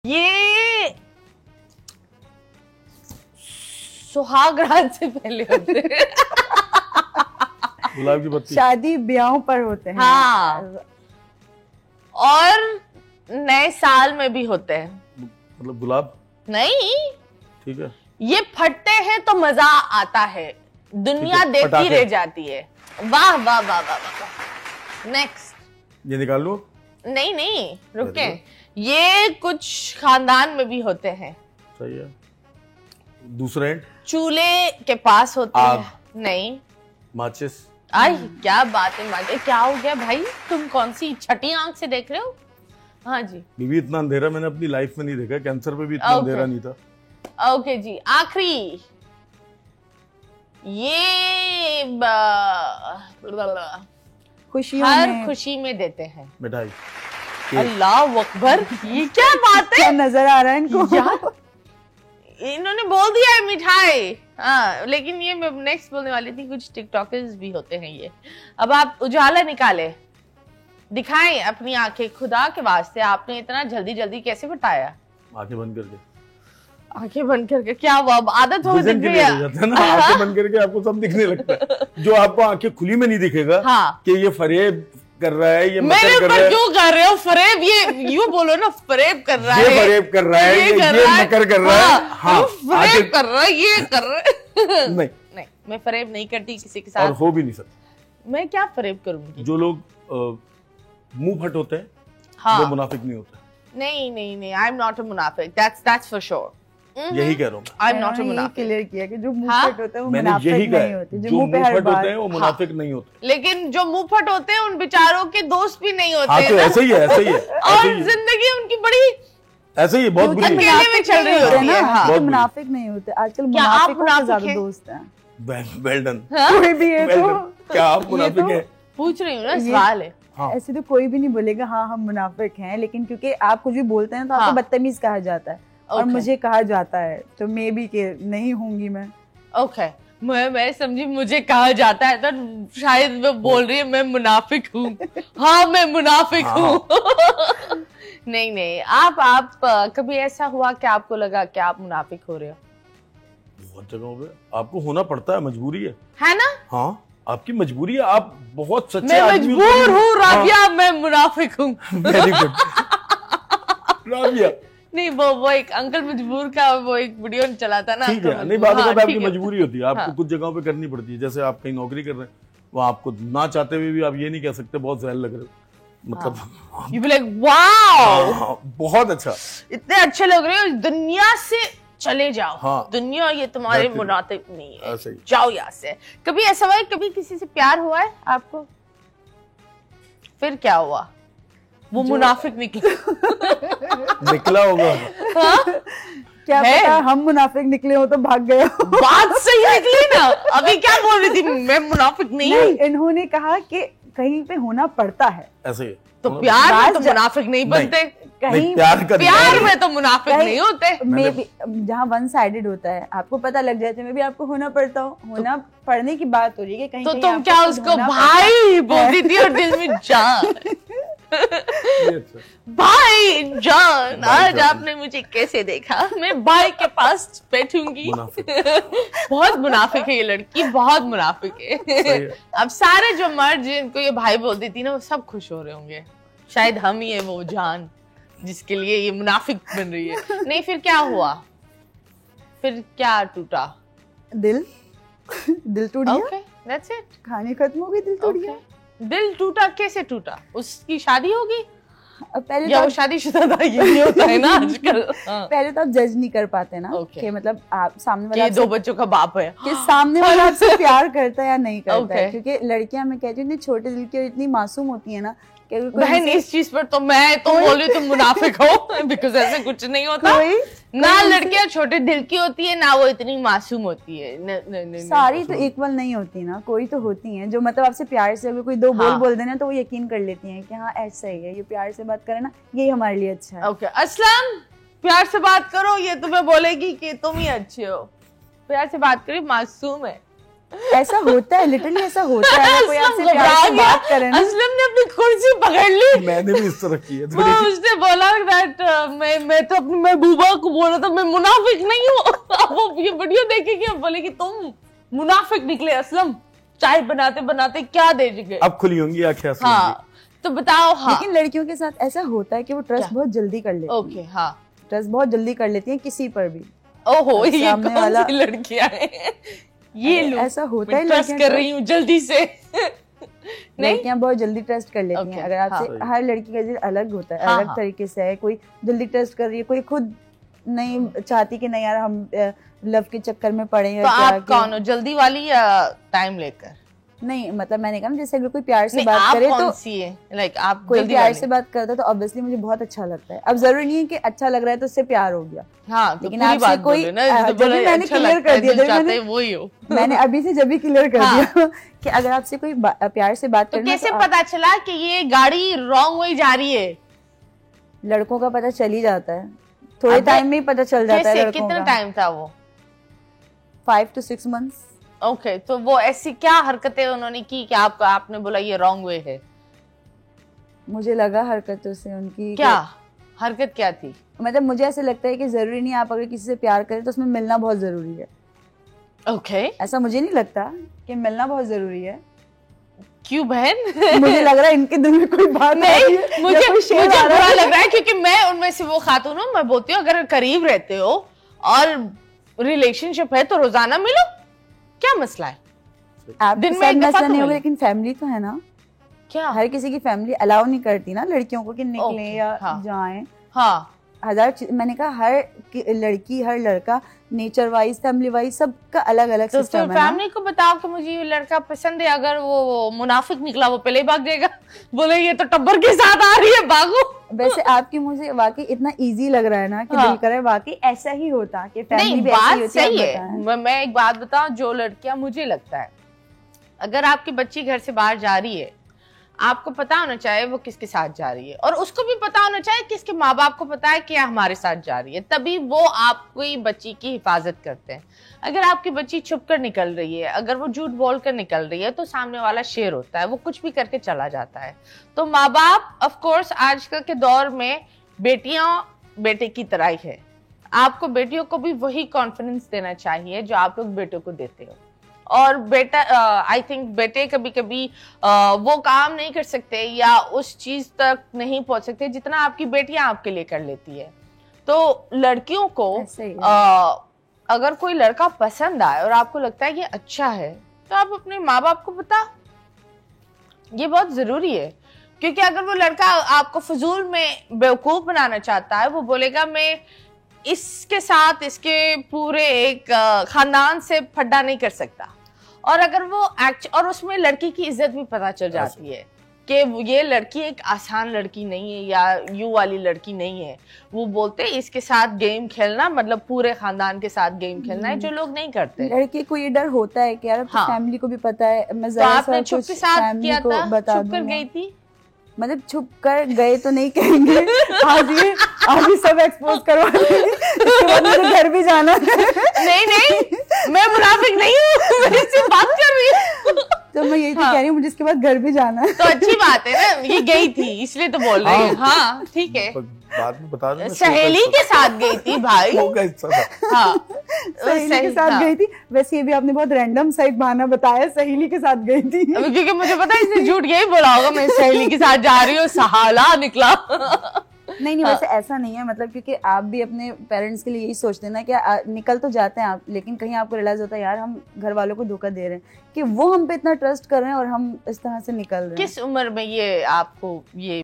ये सुहाग रात से पहले होते हैं। गुलाब की पत्ती शादी ब्याहों पर होते हैं। हाँ, और नए साल में भी होते हैं। मतलब गुलाब नहीं, ठीक है, ये फटते हैं तो मजा आता है, दुनिया देखती पटाखे। रह जाती है। वाह वाह वाह वाह वाह। नेक्स्ट। ये निकाल लो। नहीं नहीं रुके, ये कुछ खानदान में भी होते हैं। सही है। दूसरा एंड चूल्हे के पास होते आग। हैं। नहीं। माचिस। आई क्या बात है मागे, क्या हो गया भाई, तुम कौन सी छठी आंख से देख रहे हो? हाँ जी। बीबी इतना अंधेरा मैंने अपनी लाइफ में नहीं देखा, कैंसर पे भी इतना Okay. अंधेरा नहीं था। ओके जी, आखिरी। ये खुशियों हर में खुशी में देते हैं। मिठाई। अल्लाह अकबर, ये क्या बात क्या है नजर आ रहा है इनको? यार, इन्होंने बोल दिया है मिठाई। हाँ, लेकिन ये मैं नेक्स्ट बोलने वाली थी, कुछ टिकटॉकर्स भी होते हैं ये। अब आप उजाला निकाले, दिखाएं अपनी आंखें, खुदा के वास्ते आपने इतना जल्दी जल्दी कैसे बताया? आंखें बंद करके। आंखें बंद करके क्या हुआ, अब आदत हो विजन गई क्लियर हो जाता है ना, आंखें बंद करके आपको सब दिखने लगता है। जो आपको आंखें खुली में नहीं दिखेगा हाँ। कि ये फरेब कर रहा है, ये मेरे मकर कर रहा ऊपर है, क्यों कर रहे हो फरेब? ये यूं बोलो ना, फरेब कर रहा ये है, फरेब कर रहा है, ये कर ये रहा है, मकर कर रहा है। हाँ, फरेब कर रहा है, ये कर रहा है। नहीं, नहीं, मैं फरेब नहीं करती किसी के और साथ। हो भी नहीं सकता। मैं क्या फरेब करूंगी? जो लोग मुंह फट होते हैं हाँ। वो मुनाफिक नहीं होते। नहीं नहीं नहीं, आई एम नॉट अ मुनाफिक, दैट्स फॉर श्योर। यही कह रहा हूँ मैं। आई एम नॉट अ यही मुनाफिक। क्लियर किया कि जो मुंह हाँ? फट होते हैं वो मैंने मुनाफिक यही कहा नहीं है, होते, जो जो मुंह पे मुंह हर फट बात। होते हैं वो मुनाफिक नहीं होते। लेकिन जो मुंह फट होते हैं उन बेचारों के दोस्त भी नहीं होते हाँ, हैं तो ना। ऐसे ही है, ऐसे ही है, और ऐसे ही है, जिंदगी उनकी बड़ी ऐसे ही है, बहुत बुरी अकेले है। में चल रही होते होती हैं है। ना, हाँ। बहुत जो बुरी। मुनाफिक नहीं होते आजकल, क्या आप मुनाफिकों के मुनाफिक ज्यादा हैं? दोस्त हैं। Well done. कोई भी है तो क्या आप मुनाफिक तो- हैं? पूछ रही हूँ ना, ये- सवाल है। हाँ। ऐसे तो कोई भी नहीं बोलेगा हाँ हम मुनाफिक हैं, लेकिन क्योंकि आप कुछ भी बोलते हैं तो आपको हाँ। बदतमीज कहा जाता है, और Okay. मुझे कहा जाता है, तो मे बी के नहीं होंगी मैं। ओके, मैं समझी मुझे कहा जाता है तो शायद वो बोल रही है मैं मुनाफिक हूँ। हाँ, मैं मुनाफिक हाँ। हूँ। नहीं नहीं, आप कभी ऐसा हुआ कि आपको लगा कि आप मुनाफिक हो रहे हो? बहुत जगहों पे आपको होना पड़ता है, मजबूरी है ना? हाँ, आपकी मजबूरी है, आप बहुत सच्चे मैं आदमी हो मजबूर तो- हूँ राबिया, मैं मुनाफिक हूँ। वेरी गुड राबिया, नहीं, वो एक अंकल मजबूर का वो एक वीडियो चला था ना। ठीक अंकल है। नहीं, मजबूर। बात हाँ, होता है, आपकी ठीक है। मजबूरी होती है, आपको हाँ। कुछ जगहों पे करनी पड़ती है। जैसे आप कहीं नौकरी कर रहे हैं, वहाँ आपको ना चाहते हुए भी आप ये नहीं कह सकते बहुत जहर लग रहे हो, मतलब You be like, wow, हाँ, बहुत अच्छा। इतने अच्छे लग रहे हो, दुनिया से चले जाओ। हाँ। दुनिया ये तुम्हारे That's it. मुनाफिक नहीं है, ऐसे ही। जाओ यहाँ से। कभी ऐसा हुआ है, कभी किसी से प्यार हुआ है आपको, फिर क्या हुआ? वो मुनाफिक निकले। निकला होगा। क्या है। पता हम मुनाफिक निकले हो तो भाग गए हो। बात सही निकली ना। अभी क्या बोल रही थी, मैं मुनाफिक नहीं हूँ। नहीं, इन्होंने कहा कि कहीं पे होना पड़ता है, ऐसे ही तो प्यार में तो बात मुनाफिक नहीं बनते। कहीं नहीं, प्यार का प्यार में तो मुनाफिक नहीं होते। मे बी जहाँ वन साइडेड होता है आपको पता लग जाता है, मे बी आपको होना पड़ता हो, होना पड़ने की बात हो रही है कि कहीं तो कहीं तुम आपको क्या खुद उसको होना भाई बोलती थी और दिल में जान, ये अच्छा। भाई जान, भाई आज जान। आपने मुझे कैसे देखा, मैं भाई के पास बैठूंगी। मुनाफिक। बहुत मुनाफिक है ये लड़की, बहुत मुनाफिक सही है। है। अब सारे जो मर्द जिनको ये भाई बोलती थी ना, वो सब खुश हो रहे होंगे। शायद हम ही है वो जान जिसके लिए ये मुनाफिक बन रही है। नहीं, फिर क्या हुआ? फिर क्या टूटा? दिल दिल टूट गया, ओके, दैट्स इट। कहानी खत्म हो गई, दिल टूट गया। दिल टूटा, कैसे टूटा? उसकी शादी होगी अब पहले या तो वो शादीशुदा था? ये नहीं होता है ना आजकल। हाँ। पहले तो आप जज नहीं कर पाते ना Okay. कि मतलब आप सामने कि वाला ये दो आपसे- बच्चों का बाप है। कि सामने वाला आपसे प्यार करता है या नहीं करता है, Okay. क्योंकि लड़कियां, मैं कहती हूँ, इतनी छोटे दिल की और इतनी मासूम होती है ना कि अगर कोई बहन, उनसे- इस चीज पर तो मैं तो बोल रही हूँ तुम मुनाफिक हो, बिकॉज ऐसे कुछ नहीं होता। कोई ना लड़कियां छोटे दिल की होती है, ना वो इतनी मासूम होती है। न, सारी तो इक्वल नहीं होती ना, कोई तो होती हैं जो मतलब आपसे प्यार से अगर कोई दो बोल हाँ। बोल देना तो वो यकीन कर लेती हैं कि हाँ ऐसा ही है, ये प्यार से बात करे ना, यही हमारे लिए अच्छा है। ओके, असलम प्यार से बात करो, ये तुम्हें बोलेगी कि तुम ही अच्छे हो। प्यार से बात करो, मासूम है। ऐसा होता है, लिटरली ऐसा होता है। अगर कोई आपसे असलम प्यार घबरा से गया। बात करे ना, असलम ने अपनी कुर्सी पकड़ ली। मैंने भी इस तरह की है वो उसने बोला दैट मैं तो अपनी महबूबा को बोल रहा था मैं मुनाफिक नहीं हूँ। अब वो ये वीडियो देखेगी अब बोलेगी तुम मुनाफिक निकले असलम, चाय बनाते बनाते क्या दे गए। अब खुली होंगी आंखें असलम की। हाँ तो बताओ। हाँ लेकिन लड़कियों के साथ ऐसा होता है कि वो ट्रस्ट बहुत जल्दी कर लेती ओके। हाँ ट्रस्ट बहुत जल्दी कर लेती है किसी पर भी। ओहो ये सामने कौन वाला- सी लड़कियां हैं ये लो ऐसा होता है, ट्रस्ट लड़कियां कर रही हूँ जल्दी से। नहीं लड़कियां बहुत जल्दी ट्रस्ट कर लेती Okay, हैं। अगर आपसे हाँ। हर लड़की का दिल अलग होता है, हाँ, अलग हाँ। तरीके से है। कोई जल्दी ट्रस्ट कर रही है, कोई खुद नहीं चाहती कि नहीं यार हम लव के चक्कर में पड़े हैं। तो क्या आप कौन हो, जल्दी वाली या टाइम लेकर? नहीं मतलब मैंने कहा ना, जैसे अगर कोई प्यार से नहीं बात आप करे कौन तो सी है, लाइक आप कोई जल्दी प्यार वाली? से बात करता है तो ऑब्वियसली मुझे बहुत अच्छा लगता है। अब जरूरी नहीं है कि अच्छा लग रहा है तो उससे प्यार हो गया। हाँ तो लेकिन पूरी आपसे बात कोई- बोले ना, जब तो भी बोले मैंने अच्छा clear लगता कर है, दिया, दिल जब चाहते मैंने- हैं वही हो। मैंने अभी से जब भी क्लियर कर हाँ। दिया कि अगर आपसे कोई प्यार से बात तो करना कैसे आप- पता चला कि ये गाड़ी रॉन्ग वे जा रही है? लड़कों का पता चल ही जाता है, थोड़े अबे, टाइम में ही पता चल जाता है कैसे, लड़कों कितना का। टाइम था वो? 5 to 6 months। ओके तो वो ऐसी क्या हरकतें उन्होंने की कि आपने बोला ये रॉन्ग वे है? मुझे लगा हरकतों से उनकी क्या हरकत क्या थी? मतलब मुझे ऐसे लगता है कि जरूरी नहीं, आप अगर किसी से प्यार करें तो उसमें मिलना बहुत जरूरी है। ओके ऐसा मुझे नहीं लगता कि मिलना बहुत जरूरी है। क्यों बहन? मुझे लग रहा है इनके दिल में कोई बात आ रही है, नहीं या मुझे कोई शेर मुझे आ रहा बुरा है। लग रहा है क्योंकि मैं उनमें से वो खातून हूँ। मैं बोलती हूँ अगर करीब रहते हो और रिलेशनशिप है तो रोजाना मिलो, क्या मसला है? आपके दिन में साथ एक दफा मसला तो नहीं होगा, मिले। लेकिन फैमिली तो है ना। क्या? हर किसी की फैमिली अलाउ नहीं करती ना लड़कियों को कि निकले Okay, या हाँ। जाएं। हाँ मैंने कहा हर लड़की हर लड़का नेचर वाइज फैमिली वाइज सबका अलग अलग तो सिस्टम फिर है ना। फैमिली को बताओ कि मुझे ये लड़का पसंद है। अगर वो मुनाफिक निकला वो पहले ही भाग जाएगा, बोले ये तो टब्बर के साथ आ रही है, भागो। वैसे आपकी मुझे वाकई इतना इजी लग रहा है ना कि हाँ। दिल करे वाकई ऐसा ही होता कि फैमिली नहीं भी ऐसी बात होती है। सही आप है। बताएं। मैं एक बात बताऊं, जो लड़कियां मुझे लगता है अगर आपकी बच्ची घर से बाहर जा रही है, आपको पता होना चाहिए वो किसके साथ जा रही है, और उसको भी पता होना चाहिए कि इसके माँ बाप को पता है कि यह हमारे साथ जा रही है, तभी वो आपकी बच्ची की हिफाजत करते हैं। अगर आपकी बच्ची छुप कर निकल रही है, अगर वो झूठ बोल कर निकल रही है, तो सामने वाला शेर होता है, वो कुछ भी करके चला जाता है। तो माँ बाप ऑफ कोर्स आजकल के दौर में बेटियां बेटे की तरह ही है। आपको बेटियों को भी वही कॉन्फिडेंस देना चाहिए जो आप लोग बेटों को देते हो। और बेटा आई थिंक बेटे कभी कभी वो काम नहीं कर सकते या उस चीज तक नहीं पहुंच सकते जितना आपकी बेटियां आपके लिए कर लेती है। तो लड़कियों को ऐसे ही है। अगर कोई लड़का पसंद आए और आपको लगता है कि अच्छा है, तो आप अपने माँ बाप को बता, ये बहुत जरूरी है। क्योंकि अगर वो लड़का आपको फजूल में बेवकूफ बनाना चाहता है, वो बोलेगा मैं इसके साथ इसके पूरे एक खानदान से फड्डा नहीं कर सकता। और अगर वो और उसमें लड़की की इज्जत भी पता चल जाती है कि ये लड़की एक आसान लड़की नहीं है या यू वाली लड़की नहीं है। वो बोलते हैं इसके साथ गेम खेलना मतलब पूरे खानदान के साथ गेम खेलना है, जो लोग नहीं करते। लड़के को ये डर होता है कि यार हाँ। फैमिली को भी पता है, मैं तो जरा आपने सा छुप कुछ के साथ फैमिली किया को था, बता छुप कर दूंगा। गई थी? मतलब छुप कर गए तो नहीं कहेंगे, आज ही सब एक्सपोज करवा देंगे, इसके बाद मुझे घर भी जाना है। नहीं नहीं मैं मुनाफिक नहीं हूँ, मैं इससे बात कर रही हूँ। तो मैं यही तो हाँ। कह रही हूँ, मुझे इसके बाद घर भी जाना है। तो अच्छी बात है ना, ये गई थी इसलिए तो बोल रही है। हाँ ठीक है, बाद में बता देना। सहेली के साथ गई थी भाई। शो का हिस्सा था। हाँ सहेली के साथ गई थी। वैसे ये भी आपने बहुत रैंडम सा एक बहाना बताया, सहेली के साथ गई थी। क्योंकि मुझे पता है इसने झूठ यही बोला होगा, मैं सहेली के साथ जा रही हूँ, सहाला निकला। नहीं वैसे ऐसा नहीं है, मतलब क्योंकि आप भी अपने पेरेंट्स के लिए यही सोचते हैं ना कि निकल तो जाते हैं आप, लेकिन कहीं आपको रियलाइज होता है यार हम घर वालों को धोखा दे रहे हैं कि वो हम पे इतना ट्रस्ट कर रहे हैं और हम इस तरह से निकल रहे हैं। किस उम्र में ये आपको ये